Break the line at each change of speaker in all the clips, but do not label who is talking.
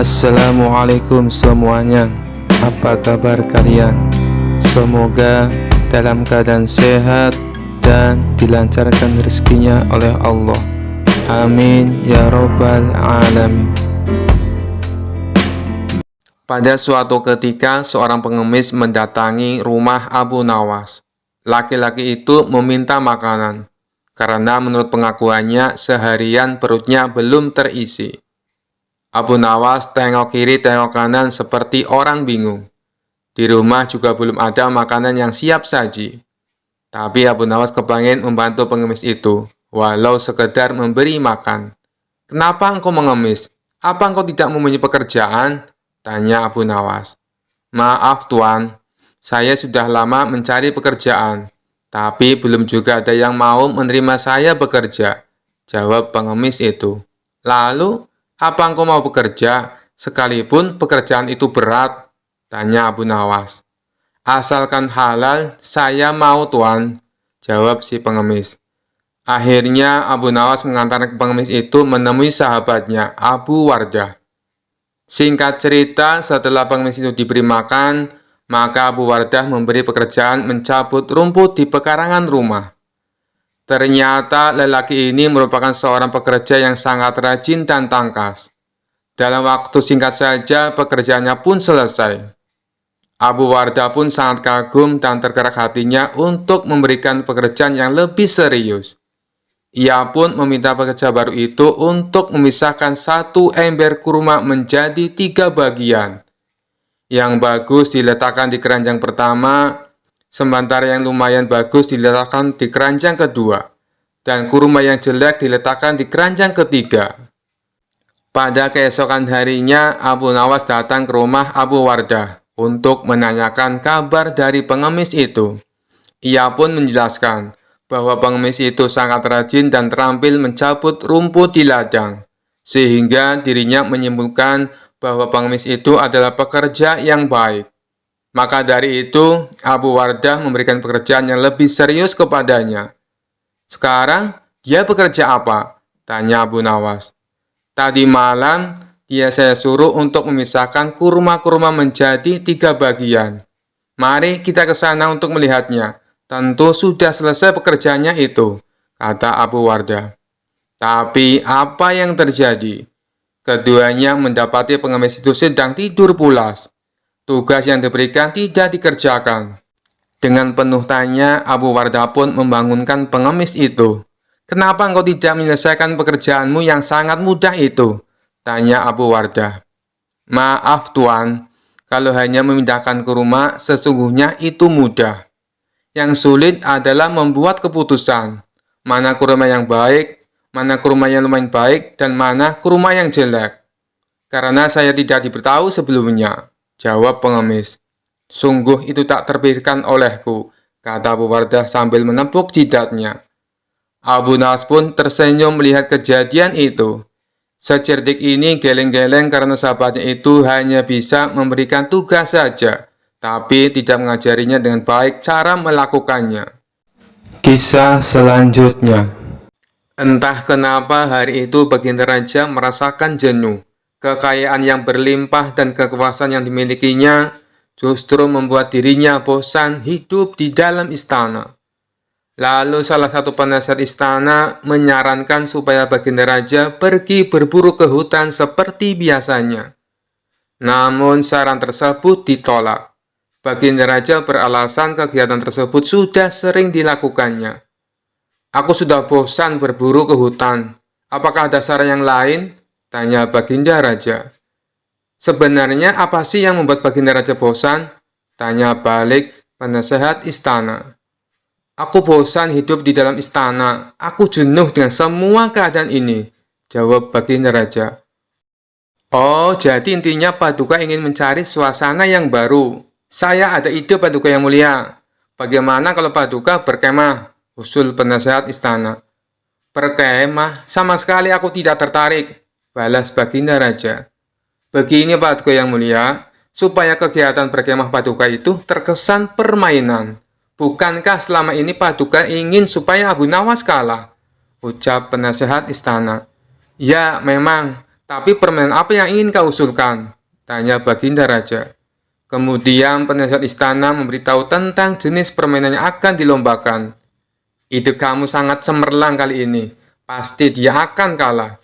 Assalamualaikum semuanya. Apa kabar kalian? Semoga dalam keadaan sehat dan dilancarkan rezekinya oleh Allah. Amin ya robbal alamin. Pada suatu ketika, seorang pengemis mendatangi rumah Abu Nawas. Laki-laki itu meminta makanan, karena menurut pengakuannya seharian perutnya belum terisi. Abu Nawas tengok kiri tengok kanan seperti orang bingung. Di rumah juga belum ada makanan yang siap saji. Tapi Abu Nawas kepengen membantu pengemis itu, walau sekedar memberi makan. "Kenapa engkau mengemis? Apa engkau tidak mempunyai pekerjaan?" tanya Abu Nawas. "Maaf Tuan, saya sudah lama mencari pekerjaan, tapi belum juga ada yang mau menerima saya bekerja," jawab pengemis itu. "Lalu, apa engkau mau bekerja, sekalipun pekerjaan itu berat?" tanya Abu Nawas. "Asalkan halal, saya mau Tuan," jawab si pengemis. Akhirnya Abu Nawas mengantarkan pengemis itu menemui sahabatnya, Abu Wardah. Singkat cerita, setelah pengemis itu diberi makan, maka Abu Wardah memberi pekerjaan mencabut rumput di pekarangan rumah. Ternyata lelaki ini merupakan seorang pekerja yang sangat rajin dan tangkas. Dalam waktu singkat saja pekerjaannya pun selesai. Abu Wardah pun sangat kagum dan tergerak hatinya untuk memberikan pekerjaan yang lebih serius. Ia pun meminta pekerja baru itu untuk memisahkan satu ember kurma menjadi 3 bagian. Yang bagus diletakkan di keranjang pertama, sementara yang lumayan bagus diletakkan di keranjang kedua, dan kurma yang jelek diletakkan di keranjang ketiga. Pada keesokan harinya, Abu Nawas datang ke rumah Abu Wardah untuk menanyakan kabar dari pengemis itu. Ia pun menjelaskan bahwa pengemis itu sangat rajin dan terampil mencabut rumput di ladang, sehingga dirinya menyimpulkan bahwa pengemis itu adalah pekerja yang baik. Maka dari itu, Abu Wardah memberikan pekerjaan yang lebih serius kepadanya. "Sekarang, dia bekerja apa?" tanya Abu Nawas. "Tadi malam, dia saya suruh untuk memisahkan kurma-kurma menjadi 3 bagian. Mari kita ke sana untuk melihatnya. Tentu sudah selesai pekerjaannya itu," kata Abu Wardah. Tapi apa yang terjadi? Keduanya mendapati pengemis itu sedang tidur pulas. Tugas yang diberikan tidak dikerjakan. Dengan penuh tanya, Abu Wardah pun membangunkan pengemis itu. "Kenapa engkau tidak menyelesaikan pekerjaanmu yang sangat mudah itu?" tanya Abu Wardah. "Maaf Tuan, kalau hanya memindahkan kurma, sesungguhnya itu mudah. Yang sulit adalah membuat keputusan. Mana kurma yang baik, mana kurma yang lumayan baik, dan mana kurma yang jelek. Karena saya tidak diberitahu sebelumnya," jawab pengemis. "Sungguh itu tak terpikirkan olehku," kata Abu Wardah sambil menepuk jidatnya. Abu Nawas pun tersenyum melihat kejadian itu. Secerdik ini geleng-geleng karena sahabatnya itu hanya bisa memberikan tugas saja, tapi tidak mengajarinya dengan baik cara melakukannya. Kisah selanjutnya. Entah kenapa hari itu Baginda Raja merasakan jenuh. Kekayaan yang berlimpah dan kekuasaan yang dimilikinya justru membuat dirinya bosan hidup di dalam istana. Lalu salah satu penasihat istana menyarankan supaya Baginda Raja pergi berburu ke hutan seperti biasanya. Namun saran tersebut ditolak. Baginda Raja beralasan kegiatan tersebut sudah sering dilakukannya. "Aku sudah bosan berburu ke hutan. Apakah ada saran yang lain?" tanya Baginda Raja. "Sebenarnya apa sih yang membuat Baginda Raja bosan?" tanya balik penasehat istana. "Aku bosan hidup di dalam istana. Aku jenuh dengan semua keadaan ini," jawab Baginda Raja. "Oh, jadi intinya Paduka ingin mencari suasana yang baru. Saya ada ide Paduka yang mulia. Bagaimana kalau Paduka berkemah?" usul penasehat istana. "Berkemah? Sama sekali aku tidak tertarik," balas Baginda Raja. "Begini Paduka yang mulia, supaya kegiatan berkemah Paduka itu terkesan permainan. Bukankah selama ini Paduka ingin supaya Abu Nawas kalah?" ucap penasehat istana. "Ya, memang. Tapi permainan apa yang ingin kau usulkan? Tanya Baginda Raja. Kemudian penasihat istana memberitahu tentang jenis permainan yang akan dilombakan. Ide kamu sangat cemerlang kali ini. Pasti dia akan kalah.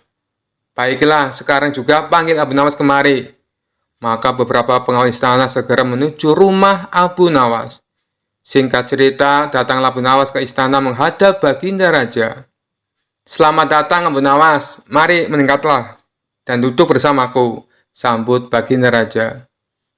Baiklah, sekarang juga panggil Abu Nawas kemari. Maka beberapa pengawal istana segera menuju rumah Abu Nawas. Singkat cerita, datanglah Abu Nawas ke istana menghadap Baginda Raja. Selamat datang Abu Nawas, mari meningkatlah dan duduk bersamaku, sambut Baginda Raja.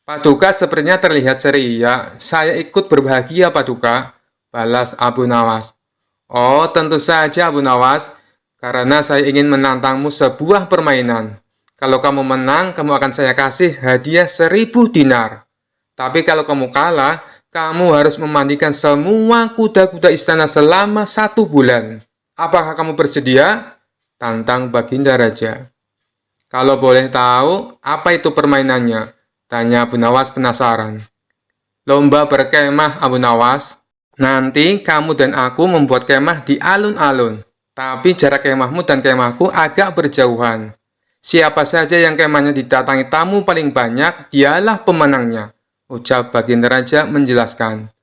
Paduka sepertinya terlihat ceria, saya ikut berbahagia Paduka, balas Abu Nawas. Oh, tentu saja Abu Nawas, karena saya ingin menantangmu sebuah permainan. Kalau kamu menang, kamu akan saya kasih hadiah 1000 dinar. Tapi kalau kamu kalah, kamu harus memandikan semua kuda-kuda istana selama 1 bulan. Apakah kamu bersedia? Tantang Baginda Raja. Kalau boleh tahu, apa itu permainannya? Tanya Abu Nawas penasaran. Lomba berkemah Abu Nawas. Nanti kamu dan aku membuat kemah di alun-alun. Tapi jarak kemahmu dan kemahku agak berjauhan. Siapa saja yang kemahnya didatangi tamu paling banyak, dialah pemenangnya. Ucap Baginda Raja menjelaskan.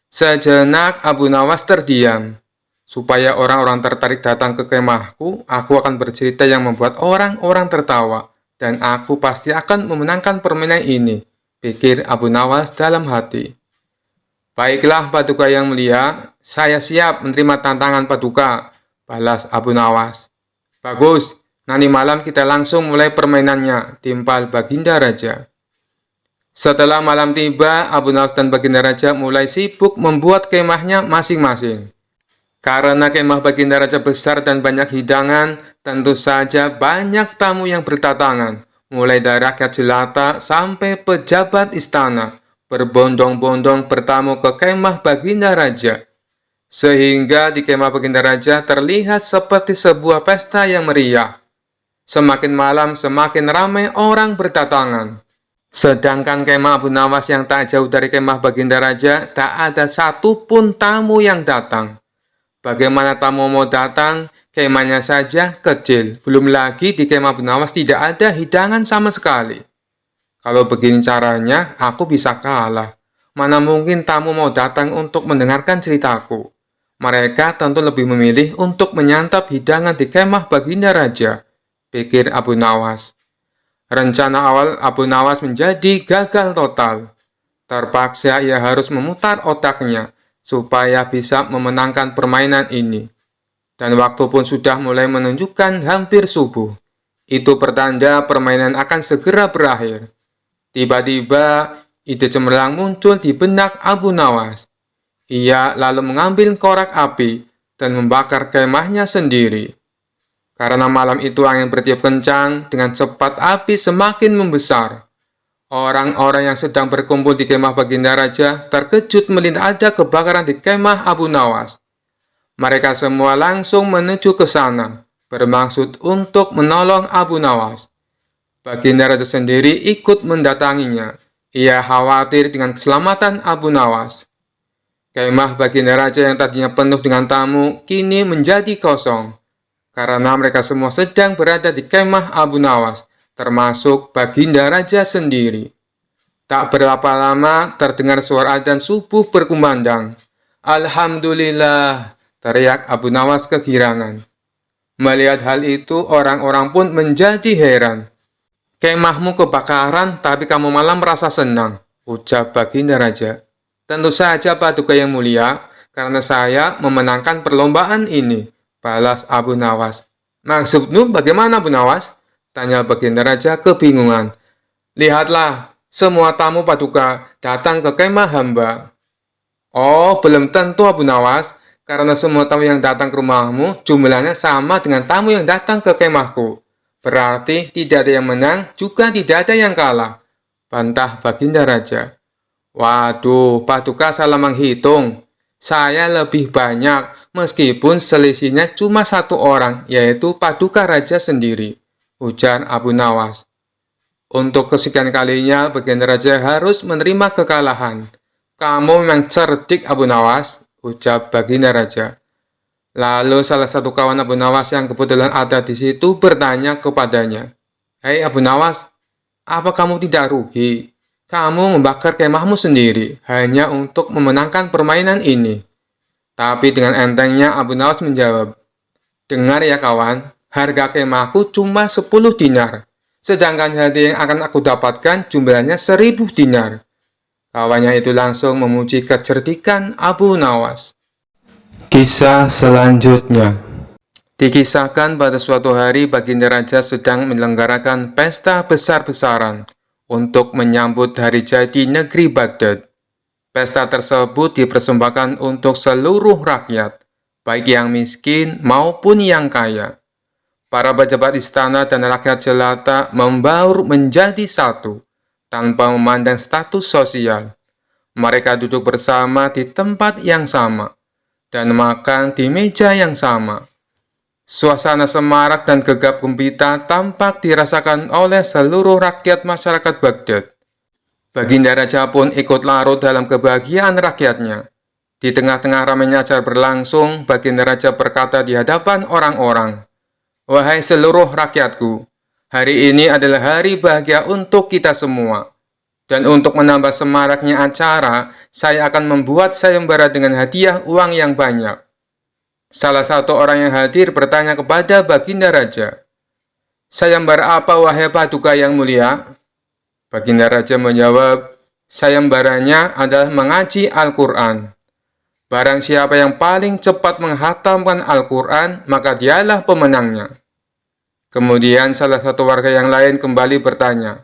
Sejenak Abu Nawas terdiam. Supaya orang-orang tertarik datang ke kemahku, aku akan bercerita yang membuat orang-orang tertawa. Dan aku pasti akan memenangkan permainan ini, pikir Abu Nawas dalam hati. Baiklah Paduka yang mulia, saya siap menerima tantangan Paduka, balas Abu Nawas. Bagus, nanti malam kita langsung mulai permainannya, timpal Baginda Raja. Setelah malam tiba, Abu Nawas dan Baginda Raja mulai sibuk membuat kemahnya masing-masing. Karena kemah Baginda Raja besar dan banyak hidangan, tentu saja banyak tamu yang berdatangan, mulai dari rakyat jelata sampai pejabat istana, berbondong-bondong bertamu ke kemah Baginda Raja. Sehingga di kemah Baginda Raja terlihat seperti sebuah pesta yang meriah. Semakin malam semakin ramai orang berdatangan. Sedangkan kemah Abu Nawas yang tak jauh dari kemah Baginda Raja, tak ada satupun tamu yang datang. Bagaimana tamu mau datang, kemahnya saja kecil. Belum lagi di kemah Abu Nawas tidak ada hidangan sama sekali. Kalau begini caranya, aku bisa kalah. Mana mungkin tamu mau datang untuk mendengarkan ceritaku. Mereka tentu lebih memilih untuk menyantap hidangan di kemah Baginda Raja, pikir Abu Nawas. Rencana awal Abu Nawas menjadi gagal total. Terpaksa ia harus memutar otaknya supaya bisa memenangkan permainan ini. Dan waktu pun sudah mulai menunjukkan hampir subuh. Itu pertanda permainan akan segera berakhir. Tiba-tiba, ide cemerlang muncul di benak Abu Nawas. Ia lalu mengambil korek api dan membakar kemahnya sendiri. Karena malam itu angin bertiup kencang, dengan cepat api semakin membesar. Orang-orang yang sedang berkumpul di kemah Baginda Raja terkejut melihat ada kebakaran di kemah Abu Nawas. Mereka semua langsung menuju ke sana, bermaksud untuk menolong Abu Nawas. Baginda Raja sendiri ikut mendatanginya. Ia khawatir dengan keselamatan Abu Nawas. Kemah Baginda Raja yang tadinya penuh dengan tamu, kini menjadi kosong. Karena mereka semua sedang berada di kemah Abu Nawas, termasuk Baginda Raja sendiri. Tak berapa lama terdengar suara adzan subuh berkumandang. Alhamdulillah, teriak Abu Nawas kegirangan. Melihat hal itu, orang-orang pun menjadi heran. Kemahmu kebakaran, tapi kamu malah merasa senang, ucap Baginda Raja. Tentu saja Paduka yang mulia, karena saya memenangkan perlombaan ini, balas Abu Nawas. Maksudmu bagaimana Abu Nawas? Tanya Baginda Raja kebingungan. Lihatlah, semua tamu Paduka datang ke kemah hamba. Oh, belum tentu Abu Nawas, karena semua tamu yang datang ke rumahmu jumlahnya sama dengan tamu yang datang ke kemahku. Berarti tidak ada yang menang, juga tidak ada yang kalah, bantah Baginda Raja. Waduh, Paduka salah menghitung. Saya lebih banyak, meskipun selisihnya cuma 1 orang, yaitu Paduka Raja sendiri, ujar Abu Nawas. Untuk kesekian kalinya, Baginda Raja harus menerima kekalahan. Kamu memang cerdik Abu Nawas, ucap Baginda Raja. Lalu salah satu kawan Abu Nawas yang kebetulan ada di situ bertanya kepadanya. Hei Abu Nawas, apa kamu tidak rugi? Kamu membakar kemahmu sendiri hanya untuk memenangkan permainan ini. Tapi dengan entengnya Abu Nawas menjawab, dengar ya kawan, harga kemahku cuma 10 dinar. Sedangkan hadiah yang akan aku dapatkan jumlahnya 1000 dinar. Kawannya itu langsung memuji kecerdikan Abu Nawas. Kisah selanjutnya. Dikisahkan pada suatu hari Baginda Raja sedang menyelenggarakan pesta besar-besaran untuk menyambut hari jadi negeri Baghdad. Pesta tersebut dipersembahkan untuk seluruh rakyat, baik yang miskin maupun yang kaya. Para pejabat istana dan rakyat jelata membaur menjadi satu, tanpa memandang status sosial. Mereka duduk bersama di tempat yang sama, dan makan di meja yang sama. Suasana semarak dan gegap gempita tampak dirasakan oleh seluruh rakyat masyarakat Baghdad. Baginda Raja pun ikut larut dalam kebahagiaan rakyatnya. Di tengah-tengah ramainya acara berlangsung, Baginda Raja berkata di hadapan orang-orang, "Wahai seluruh rakyatku, hari ini adalah hari bahagia untuk kita semua. Dan untuk menambah semaraknya acara, saya akan membuat sayembara dengan hadiah uang yang banyak." Salah satu orang yang hadir bertanya kepada Baginda Raja, "Sayembara apa wahai Paduka yang mulia?" Baginda Raja menjawab, "Sayembaranya adalah mengaji Al-Quran. Barang siapa yang paling cepat menghatamkan Al-Quran, maka dialah pemenangnya." Kemudian salah satu warga yang lain kembali bertanya,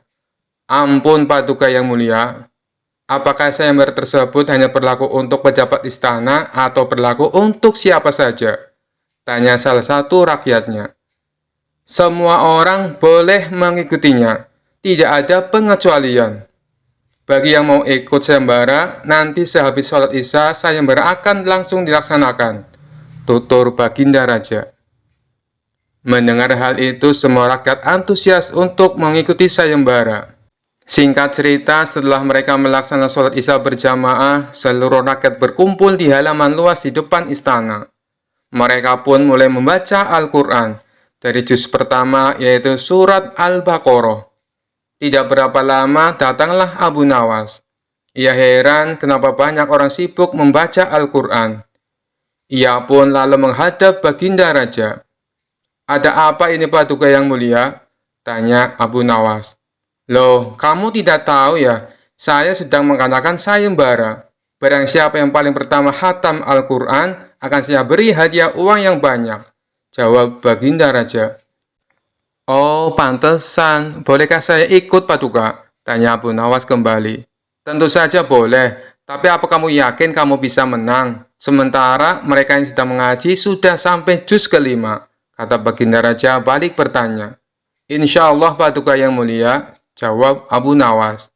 "Ampun Paduka yang mulia, apakah sayembara tersebut hanya berlaku untuk pejabat istana atau berlaku untuk siapa saja?" Tanya salah satu rakyatnya. "Semua orang boleh mengikutinya, tidak ada pengecualian. Bagi yang mau ikut sayembara, nanti sehabis sholat isya, sayembara akan langsung dilaksanakan," tutur Baginda Raja. Mendengar hal itu, semua rakyat antusias untuk mengikuti sayembara. Singkat cerita, setelah mereka melaksanakan sholat isya berjamaah, seluruh rakyat berkumpul di halaman luas di depan istana. Mereka pun mulai membaca Al-Quran, dari juz pertama yaitu surat Al-Baqarah. Tidak berapa lama datanglah Abu Nawas. Ia heran kenapa banyak orang sibuk membaca Al-Quran. Ia pun lalu menghadap Baginda Raja. "Ada apa ini Paduka yang mulia?" tanya Abu Nawas. "Loh, kamu tidak tahu ya, saya sedang mengadakan sayembara. Barang siapa yang paling pertama khatam Al-Quran, akan saya beri hadiah uang yang banyak," jawab Baginda Raja. "Oh, pantesan. Bolehkah saya ikut, Paduka?" tanya Abu Nawas kembali. "Tentu saja boleh, tapi apa kamu yakin kamu bisa menang? Sementara mereka yang sedang mengaji sudah sampai juz kelima," kata Baginda Raja balik bertanya. "Insya Allah Paduka yang mulia," jawab Abu Nawas.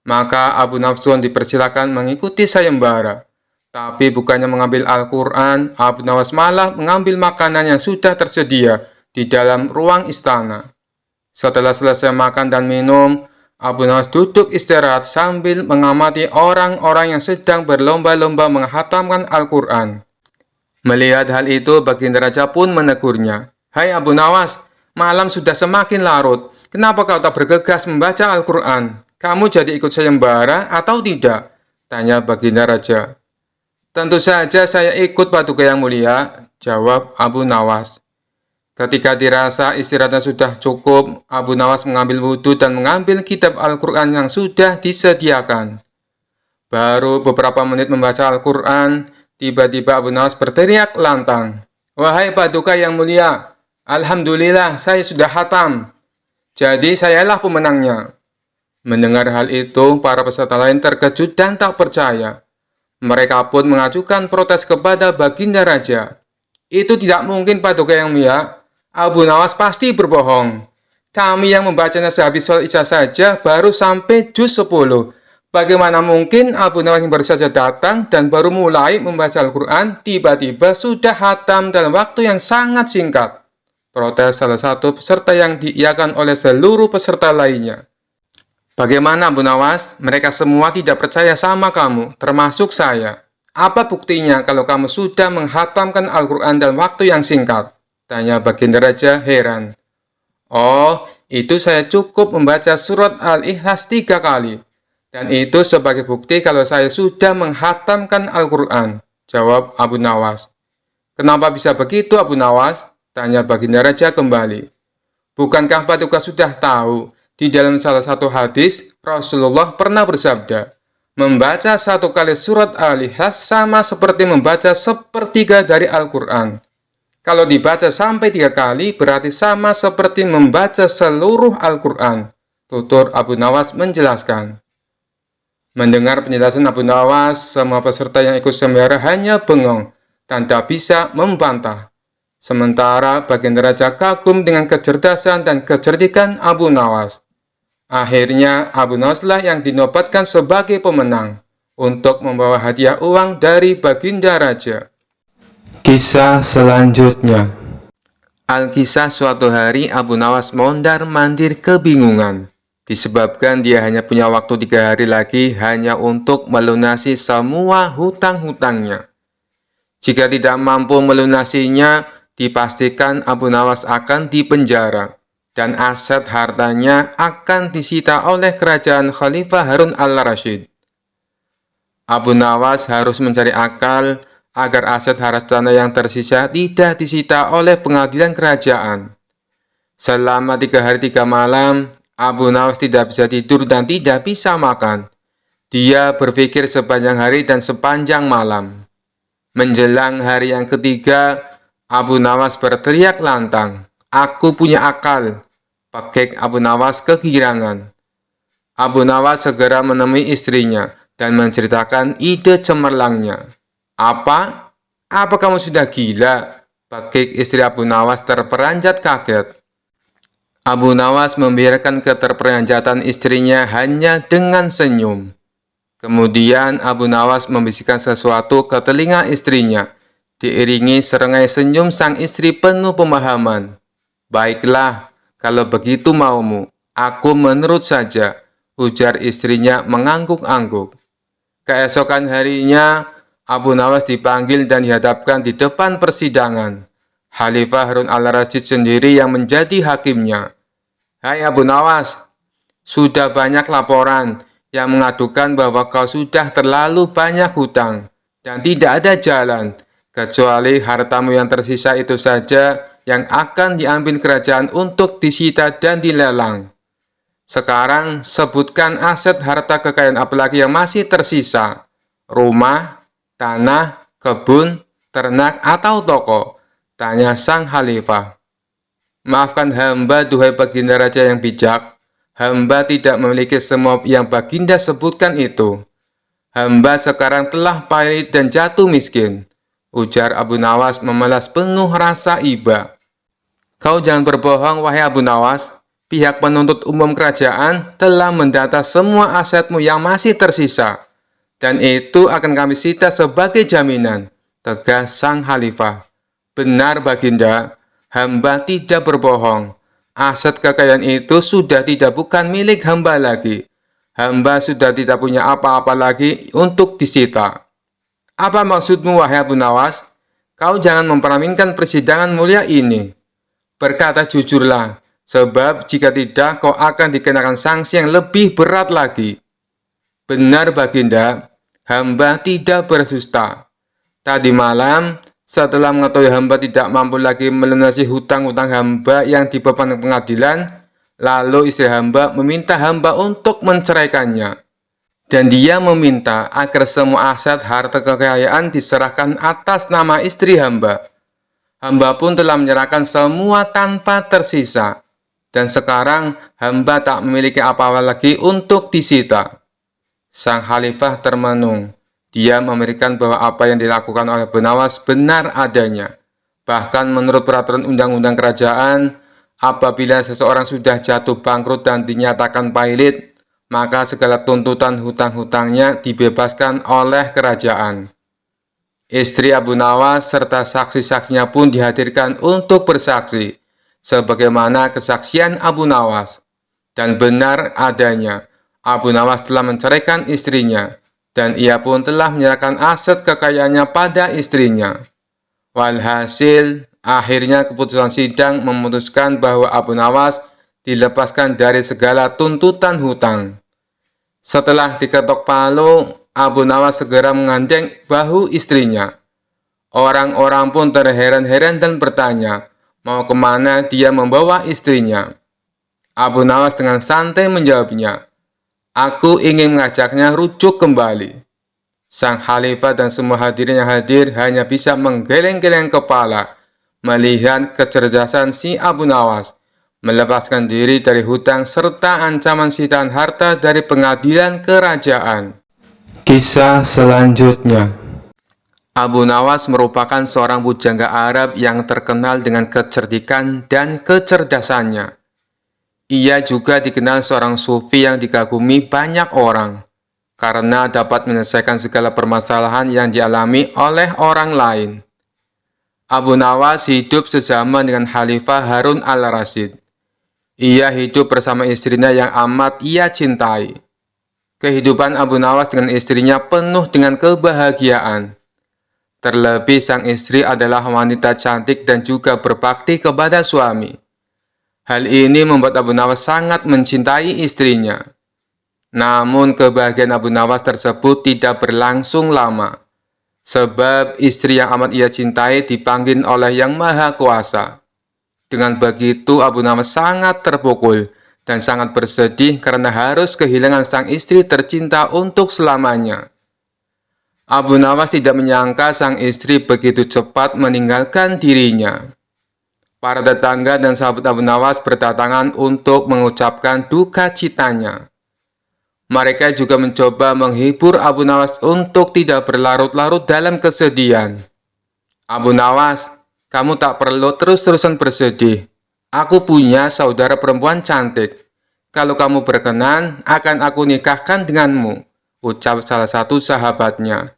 Maka Abu Nawas dipersilakan mengikuti sayembara. Tapi bukannya mengambil Al-Quran, Abu Nawas malah mengambil makanan yang sudah tersedia di dalam ruang istana. Setelah selesai makan dan minum, Abu Nawas duduk istirahat sambil mengamati orang-orang yang sedang berlomba-lomba menghatamkan Al-Quran. Melihat hal itu, Baginda Raja pun menegurnya. "Hai Abu Nawas, malam sudah semakin larut. Kenapa kau tak bergegas membaca Al-Quran? Kamu jadi ikut sayembara atau tidak?" tanya Baginda Raja. "Tentu saja saya ikut Paduka yang mulia," jawab Abu Nawas. Ketika dirasa istirahatnya sudah cukup, Abu Nawas mengambil wudhu dan mengambil kitab Al-Quran yang sudah disediakan. Baru beberapa menit membaca Al-Quran, tiba-tiba Abu Nawas berteriak lantang, "Wahai Paduka yang mulia, Alhamdulillah saya sudah khatam. Jadi sayalah pemenangnya." Mendengar hal itu, para peserta lain terkejut dan tak percaya. Mereka pun mengajukan protes kepada Baginda Raja. "Itu tidak mungkin Paduka yang mulia. Abu Nawas pasti berbohong. Kami yang membacanya sehabis sholat isya saja baru sampai juz 10. Bagaimana mungkin Abu Nawas yang baru saja datang dan baru mulai membaca Al-Quran tiba-tiba sudah khatam dalam waktu yang sangat singkat?" Protes salah satu peserta yang diiyakan oleh seluruh peserta lainnya. "Bagaimana Abu Nawas? Mereka semua tidak percaya sama kamu, termasuk saya. Apa buktinya kalau kamu sudah menghatamkan Al-Quran dalam waktu yang singkat?" tanya Baginda Raja heran. "Oh, Itu saya cukup membaca surat Al-Ikhlas 3 kali. Dan itu sebagai bukti kalau saya sudah menghatamkan Al-Quran, jawab Abu Nawas. Kenapa bisa begitu Abu Nawas? Tanya Baginda Raja kembali. Bukankah Paduka sudah tahu, di dalam salah satu hadis, Rasulullah pernah bersabda, membaca 1 kali surat Al-Ikhlas sama seperti membaca sepertiga dari Al-Quran. Kalau dibaca sampai 3 kali, berarti sama seperti membaca seluruh Al-Quran. Tutur Abu Nawas menjelaskan. Mendengar penjelasan Abu Nawas, semua peserta yang ikut seminar hanya bengong dan tak bisa membantah. Sementara Baginda Raja kagum dengan kecerdasan dan kecerdikan Abu Nawas. Akhirnya Abu Nawas lah yang dinobatkan sebagai pemenang untuk membawa hadiah uang dari Baginda Raja. Kisah selanjutnya. Alkisah suatu hari Abu Nawas mondar-mandir kebingungan. Disebabkan dia hanya punya waktu 3 hari lagi hanya untuk melunasi semua hutang-hutangnya. Jika tidak mampu melunasinya, dipastikan Abu Nawas akan dipenjara dan aset hartanya akan disita oleh kerajaan Khalifah Harun al-Rasyid. Abu Nawas harus mencari akal agar aset hartanya yang tersisa tidak disita oleh pengadilan kerajaan. Selama 3 hari 3 malam, Abu Nawas tidak bisa tidur dan tidak bisa makan. Dia berpikir sepanjang hari dan sepanjang malam. Menjelang hari yang ketiga, Abu Nawas berteriak lantang, "Aku punya akal!" Pakik Abu Nawas kegirangan. Abu Nawas segera menemui istrinya dan menceritakan ide cemerlangnya. Apa? Apa kamu sudah gila? Pakik istri Abu Nawas terperanjat kaget. Abu Nawas membiarkan keterperanjatan istrinya hanya dengan senyum. Kemudian Abu Nawas membisikkan sesuatu ke telinga istrinya, diiringi serengai senyum sang istri penuh pemahaman. Baiklah, kalau begitu maumu, aku menurut saja, ujar istrinya mengangguk-angguk. Keesokan harinya, Abu Nawas dipanggil dan dihadapkan di depan persidangan. Khalifah Harun al-Rasyid sendiri yang menjadi hakimnya. Hai Abu Nawas, sudah banyak laporan yang mengadukan bahwa kau sudah terlalu banyak hutang dan tidak ada jalan, kecuali hartamu yang tersisa itu saja yang akan diambil kerajaan untuk disita dan dilelang. Sekarang sebutkan aset harta kekayaan apalagi yang masih tersisa. Rumah, tanah, kebun, ternak, atau toko? Tanya sang khalifah. Maafkan hamba, duhai Baginda Raja yang bijak. Hamba tidak memiliki semua yang Baginda sebutkan itu. Hamba sekarang telah pahit dan jatuh miskin, ujar Abu Nawas memelas penuh rasa iba. Kau jangan berbohong, wahai Abu Nawas. Pihak penuntut umum kerajaan telah mendata semua asetmu yang masih tersisa, dan itu akan kami sita sebagai jaminan, tegas sang khalifah. Benar Baginda, hamba tidak berbohong. Aset kekayaan itu sudah tidak bukan milik hamba lagi. Hamba sudah tidak punya apa-apa lagi untuk disita. Apa maksudmu, wahai Abu Nawas? Kau jangan mempermainkan persidangan mulia ini. Berkata jujurlah, sebab jika tidak kau akan dikenakan sanksi yang lebih berat lagi. Benar Baginda, hamba tidak bersusta. Tadi malam, setelah mengetahui hamba tidak mampu lagi melunasi hutang-hutang hamba yang dibeban pengadilan, lalu istri hamba meminta hamba untuk menceraikannya. Dan dia meminta agar semua aset harta kekayaan diserahkan atas nama istri hamba. Hamba pun telah menyerahkan semua tanpa tersisa. Dan sekarang hamba tak memiliki apa-apa lagi untuk disita. Sang khalifah termenung. Dia memberikan bahwa apa yang dilakukan oleh Abu Nawas benar adanya. Bahkan menurut peraturan undang-undang kerajaan, apabila seseorang sudah jatuh bangkrut dan dinyatakan pailit, maka segala tuntutan hutang-hutangnya dibebaskan oleh kerajaan. Istri Abu Nawas serta saksi-saksinya pun dihadirkan untuk bersaksi, sebagaimana kesaksian Abu Nawas. Dan benar adanya, Abu Nawas telah menceraikan istrinya, dan ia pun telah menyerahkan aset kekayaannya pada istrinya. Walhasil, akhirnya keputusan sidang memutuskan bahwa Abu Nawas dilepaskan dari segala tuntutan hutang. Setelah diketok palu, Abu Nawas segera menggandeng bahu istrinya. Orang-orang pun terheran-heran dan bertanya, mau kemana dia membawa istrinya. Abu Nawas dengan santai menjawabnya, "Aku ingin mengajaknya rujuk kembali." Sang khalifah dan semua hadirin yang hadir hanya bisa menggeleng-geleng kepala melihat kecerdasan si Abu Nawas melepaskan diri dari hutang serta ancaman sitaan harta dari pengadilan kerajaan. Kisah selanjutnya. Abu Nawas merupakan seorang pujangga Arab yang terkenal dengan kecerdikan dan kecerdasannya. Ia juga dikenal seorang sufi yang dikagumi banyak orang karena dapat menyelesaikan segala permasalahan yang dialami oleh orang lain. Abu Nawas hidup sezaman dengan Khalifah Harun al-Rasyid. Ia hidup bersama istrinya yang amat ia cintai. Kehidupan Abu Nawas dengan istrinya penuh dengan kebahagiaan. Terlebih sang istri adalah wanita cantik dan juga berbakti kepada suami. Hal ini membuat Abu Nawas sangat mencintai istrinya. Namun kebahagiaan Abu Nawas tersebut tidak berlangsung lama, sebab istri yang amat ia cintai dipanggil oleh Yang Maha Kuasa. Dengan begitu Abu Nawas sangat terpukul dan sangat bersedih karena harus kehilangan sang istri tercinta untuk selamanya. Abu Nawas tidak menyangka sang istri begitu cepat meninggalkan dirinya. Para tetangga dan sahabat Abu Nawas berdatangan untuk mengucapkan duka citanya. Mereka juga mencoba menghibur Abu Nawas untuk tidak berlarut-larut dalam kesedihan. "Abu Nawas, kamu tak perlu terus-terusan bersedih. Aku punya saudara perempuan cantik. Kalau kamu berkenan, akan aku nikahkan denganmu," ucap salah satu sahabatnya.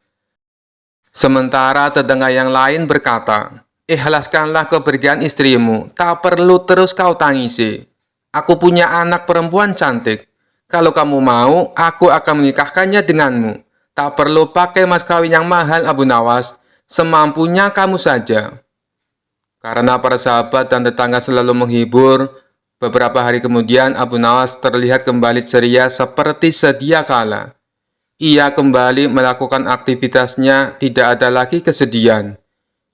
Sementara tetangga yang lain berkata, "Ikhlaskanlah kepergian istrimu, tak perlu terus kau tangisi. Aku punya anak perempuan cantik. Kalau kamu mau, aku akan menikahkannya denganmu. Tak perlu pakai mas kawin yang mahal, Abu Nawas. Semampunya kamu saja." Karena para sahabat dan tetangga selalu menghibur, beberapa hari kemudian Abu Nawas terlihat kembali ceria seperti sedia kala. Ia kembali melakukan aktivitasnya, tidak ada lagi kesedihan.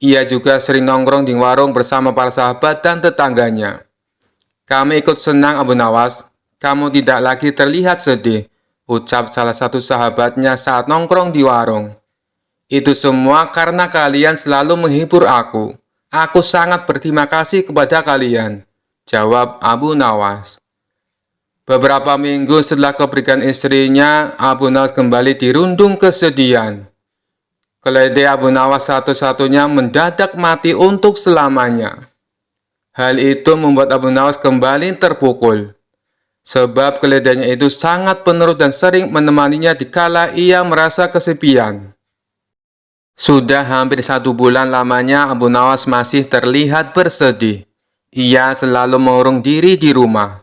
Ia juga sering nongkrong di warung bersama para sahabat dan tetangganya. "Kami ikut senang, Abu Nawas. Kamu tidak lagi terlihat sedih," ucap salah satu sahabatnya saat nongkrong di warung. "Itu semua karena kalian selalu menghibur aku. Aku sangat berterima kasih kepada kalian," jawab Abu Nawas. Beberapa minggu setelah kepergian istrinya, Abu Nawas kembali dirundung kesedihan. Keledai Abu Nawas satu-satunya mendadak mati untuk selamanya. Hal itu membuat Abu Nawas kembali terpukul, sebab keledainya itu sangat penurut dan sering menemaninya dikala ia merasa kesepian. Sudah hampir 1 bulan lamanya Abu Nawas masih terlihat bersedih. Ia selalu mengurung diri di rumah.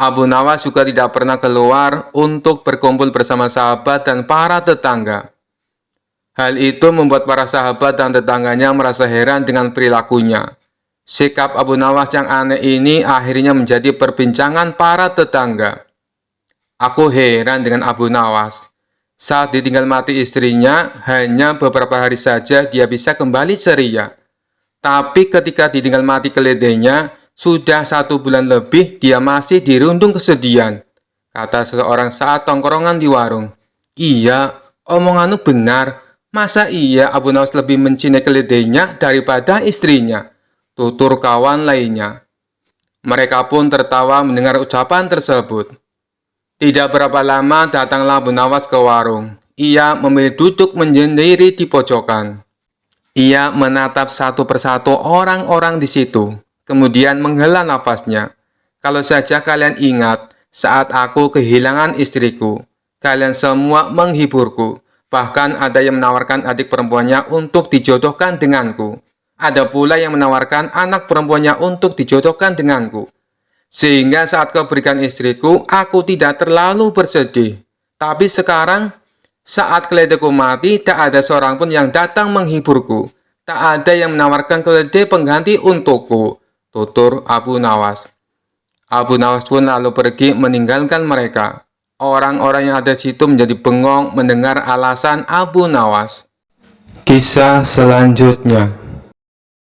Abu Nawas juga tidak pernah keluar untuk berkumpul bersama sahabat dan para tetangga. Hal itu membuat para sahabat dan tetangganya merasa heran dengan perilakunya. Sikap Abu Nawas yang aneh ini akhirnya menjadi perbincangan para tetangga. "Aku heran dengan Abu Nawas. Saat ditinggal mati istrinya, hanya beberapa hari saja dia bisa kembali ceria. Tapi ketika ditinggal mati keledainya, sudah 1 bulan lebih dia masih dirundung kesedihan," kata seseorang saat tongkrongan di warung. "Iya, omonganmu benar. Masa iya Abu Nawas lebih mencintai keledainya daripada istrinya?" tutur kawan lainnya. Mereka pun tertawa mendengar ucapan tersebut. Tidak berapa lama datanglah Abu Nawas ke warung. Ia memilih duduk menyendiri di pojokan. Ia menatap satu persatu orang-orang di situ, kemudian menghela nafasnya. "Kalau saja kalian ingat, saat aku kehilangan istriku, kalian semua menghiburku. Bahkan ada yang menawarkan adik perempuannya untuk dijodohkan denganku. Ada pula yang menawarkan anak perempuannya untuk dijodohkan denganku. Sehingga saat kepergian istriku, aku tidak terlalu bersedih. Tapi sekarang, saat keledaiku mati, tak ada seorang pun yang datang menghiburku. Tak ada yang menawarkan keledai pengganti untukku," tutur Abu Nawas. Abu Nawas pun lalu pergi meninggalkan mereka. Orang-orang yang ada di situ menjadi bengong mendengar alasan Abu Nawas. Kisah selanjutnya.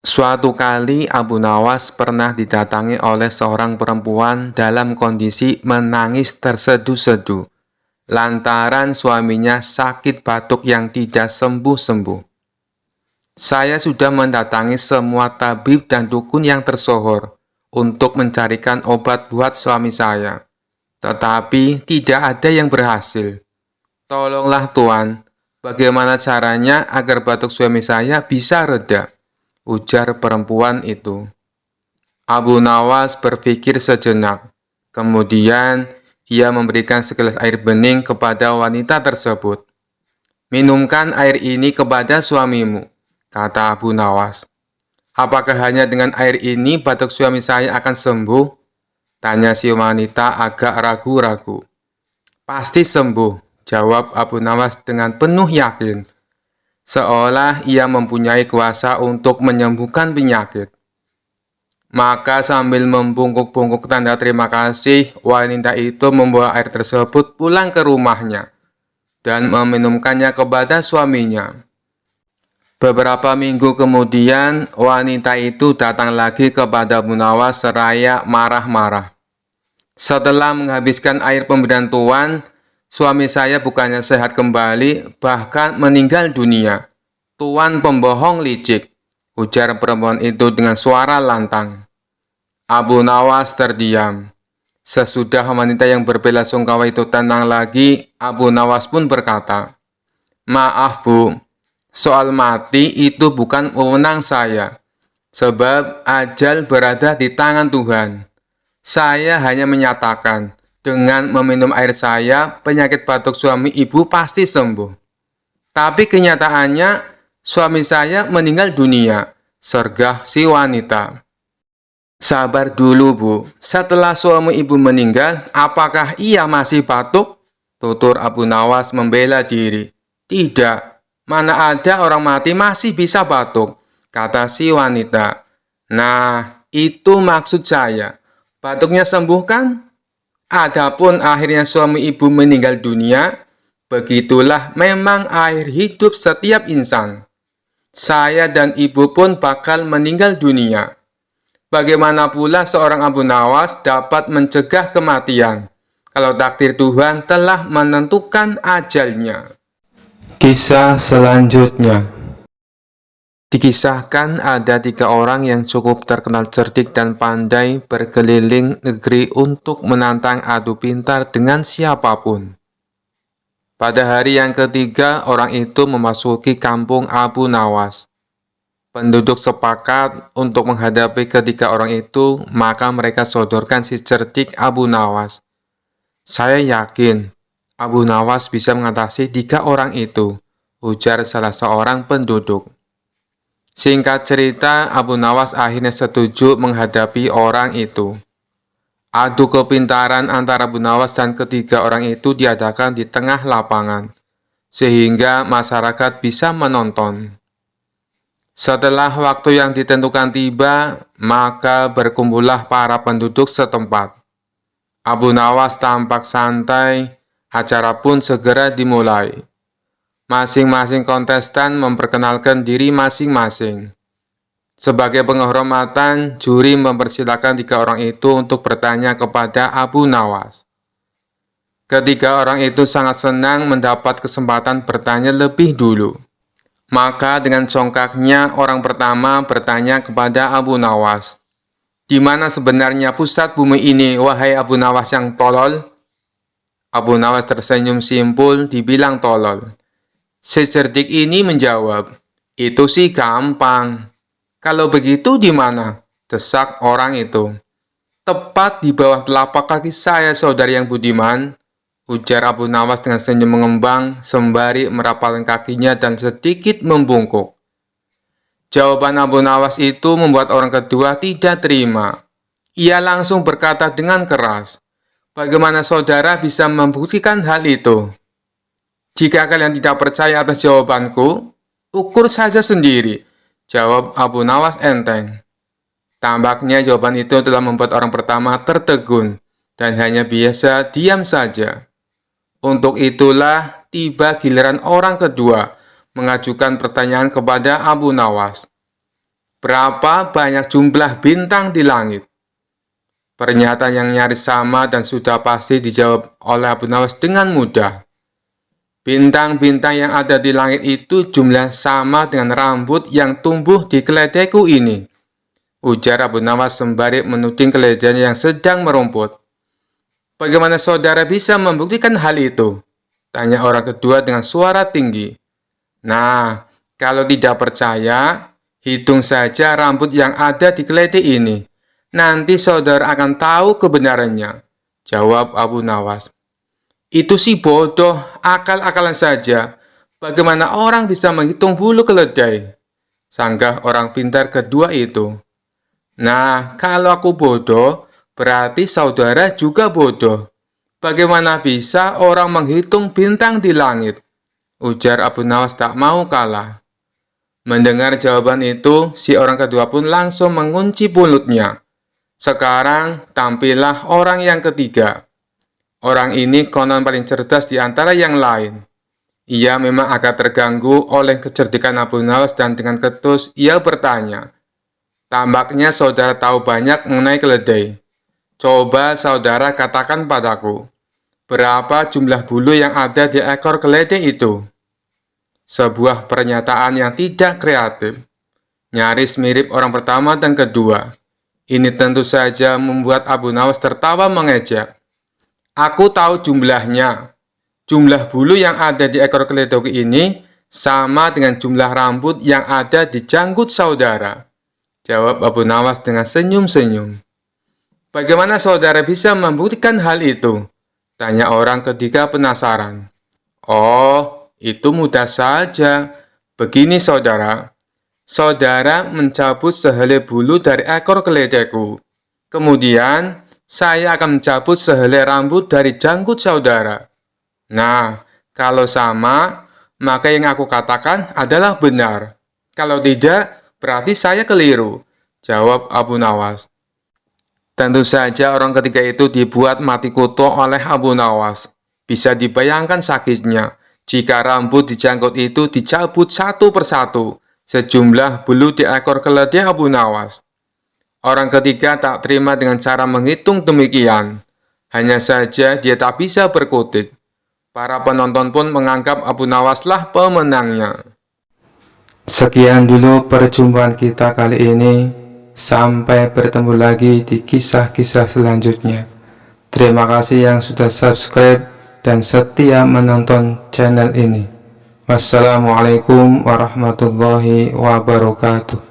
Suatu kali Abu Nawas pernah didatangi oleh seorang perempuan dalam kondisi menangis terseduh-seduh lantaran suaminya sakit batuk yang tidak sembuh-sembuh. Saya sudah mendatangi semua tabib dan dukun yang tersohor untuk mencarikan obat buat suami saya, tetapi tidak ada yang berhasil. Tolonglah Tuan, bagaimana caranya agar batuk suami saya bisa reda? Ujar perempuan itu. Abu Nawas berpikir sejenak. Kemudian, ia memberikan segelas air bening kepada wanita tersebut. Minumkan air ini kepada suamimu, kata Abu Nawas. Apakah hanya dengan air ini batuk suami saya akan sembuh? Tanya si wanita agak ragu-ragu. Pasti sembuh, jawab Abu Nawas dengan penuh yakin. Seolah ia mempunyai kuasa untuk menyembuhkan penyakit. Maka sambil membungkuk-bungkuk tanda terima kasih, wanita itu membawa air tersebut pulang ke rumahnya dan meminumkannya kepada suaminya. Beberapa minggu kemudian, wanita itu datang lagi kepada Abu Nawas seraya marah-marah. Setelah menghabiskan air pemberian Tuan, suami saya bukannya sehat kembali, bahkan meninggal dunia. Tuan pembohong licik, ujar perempuan itu dengan suara lantang. Abu Nawas terdiam. Sesudah wanita yang berbelasungkawa itu tenang lagi, Abu Nawas pun berkata, "Maaf Bu, soal mati itu bukan wewenang saya, sebab ajal berada di tangan Tuhan. Saya hanya menyatakan, dengan meminum air saya, penyakit batuk suami ibu pasti sembuh. Tapi kenyataannya, suami saya meninggal dunia," sergah si wanita. Sabar dulu Bu, setelah suami ibu meninggal, apakah ia masih batuk? Tutur Abu Nawas membela diri. Tidak, mana ada orang mati masih bisa batuk, kata si wanita. Nah, itu maksud saya. Batuknya sembuh kan? Adapun akhirnya suami ibu meninggal dunia, begitulah memang akhir hidup setiap insan. Saya dan ibu pun bakal meninggal dunia. Bagaimana pula seorang Abu Nawas dapat mencegah kematian kalau takdir Tuhan telah menentukan ajalnya? Kisah selanjutnya. Dikisahkan ada 3 orang yang cukup terkenal cerdik dan pandai berkeliling negeri untuk menantang adu pintar dengan siapapun. Pada hari yang ketiga, orang itu memasuki kampung Abu Nawas. Penduduk sepakat untuk menghadapi ketiga orang itu, maka mereka sodorkan si cerdik Abu Nawas. Saya yakin Abu Nawas bisa mengatasi 3 orang itu, ujar salah seorang penduduk. Singkat cerita, Abu Nawas akhirnya setuju menghadapi orang itu. Adu kepintaran antara Abu Nawas dan ketiga orang itu diadakan di tengah lapangan, sehingga masyarakat bisa menonton. Setelah waktu yang ditentukan tiba, maka berkumpullah para penduduk setempat. Abu Nawas tampak santai, acara pun segera dimulai. Masing-masing kontestan memperkenalkan diri masing-masing. Sebagai penghormatan, juri mempersilahkan 3 orang itu untuk bertanya kepada Abu Nawas. Ketiga orang itu sangat senang mendapat kesempatan bertanya lebih dulu. Maka dengan congkaknya orang pertama bertanya kepada Abu Nawas, "Di mana sebenarnya pusat bumi ini, wahai Abu Nawas yang tolol?" Abu Nawas tersenyum simpul, dibilang tolol. Si cerdik ini menjawab, "Itu sih gampang." "Kalau begitu di mana?" desak orang itu. "Tepat di bawah telapak kaki saya, saudari yang budiman," ujar Abu Nawas dengan senyum mengembang sembari merapalkan kakinya dan sedikit membungkuk. Jawaban Abu Nawas itu membuat orang kedua tidak terima. Ia langsung berkata dengan keras, "Bagaimana saudara bisa membuktikan hal itu? Jika kalian tidak percaya atas jawabanku, ukur saja sendiri," jawab Abu Nawas enteng. Tampaknya jawaban itu telah membuat orang pertama tertegun dan hanya biasa diam saja. Untuk itulah tiba giliran orang kedua mengajukan pertanyaan kepada Abu Nawas. Berapa banyak jumlah bintang di langit? Pernyataan yang nyaris sama dan sudah pasti dijawab oleh Abu Nawas dengan mudah. Bintang-bintang yang ada di langit itu jumlah sama dengan rambut yang tumbuh di keledaiku ini, ujar Abu Nawas sembari menuding keledainya yang sedang merumput. Bagaimana saudara bisa membuktikan hal itu? Tanya orang kedua dengan suara tinggi. Nah, kalau tidak percaya, hitung saja rambut yang ada di keledai ini. Nanti saudara akan tahu kebenarannya, jawab Abu Nawas. Itu sih bodoh, akal-akalan saja. Bagaimana orang bisa menghitung bulu keledai? Sanggah orang pintar kedua itu. Nah, kalau aku bodoh, berarti saudara juga bodoh. Bagaimana bisa orang menghitung bintang di langit? Ujar Abu Nawas tak mau kalah. Mendengar jawaban itu, si orang kedua pun langsung mengunci mulutnya. Sekarang tampillah orang yang ketiga. Orang ini konon paling cerdas di antara yang lain. Ia memang agak terganggu oleh kecerdikan Abu Nawas dan dengan ketus ia bertanya. Tampaknya saudara tahu banyak mengenai keledai. Coba saudara katakan padaku, berapa jumlah bulu yang ada di ekor keledai itu? Sebuah pernyataan yang tidak kreatif. Nyaris mirip orang pertama dan kedua. Ini tentu saja membuat Abu Nawas tertawa mengejek. Aku tahu jumlahnya. Jumlah bulu yang ada di ekor keledai ini sama dengan jumlah rambut yang ada di janggut saudara, jawab Abu Nawas dengan senyum-senyum. Bagaimana saudara bisa membuktikan hal itu? Tanya orang ketiga penasaran. Oh, itu mudah saja. Begini saudara. Saudara mencabut sehelai bulu dari ekor keledaiku. Kemudian, saya akan mencabut sehelai rambut dari janggut saudara. Nah, kalau sama, maka yang aku katakan adalah benar. Kalau tidak, berarti saya keliru, jawab Abu Nawas. Tentu saja orang ketiga itu dibuat mati kutu oleh Abu Nawas. Bisa dibayangkan sakitnya jika rambut di janggut itu dicabut satu persatu, sejumlah bulu di ekor keledai Abu Nawas. Orang ketiga tak terima dengan cara menghitung demikian. Hanya saja dia tak bisa berkutik. Para penonton pun menganggap Abu Nawaslah pemenangnya.
Sekian dulu perjumpaan kita kali ini. Sampai bertemu lagi di kisah-kisah selanjutnya. Terima kasih yang sudah subscribe dan setia menonton channel ini. Wassalamualaikum warahmatullahi wabarakatuh.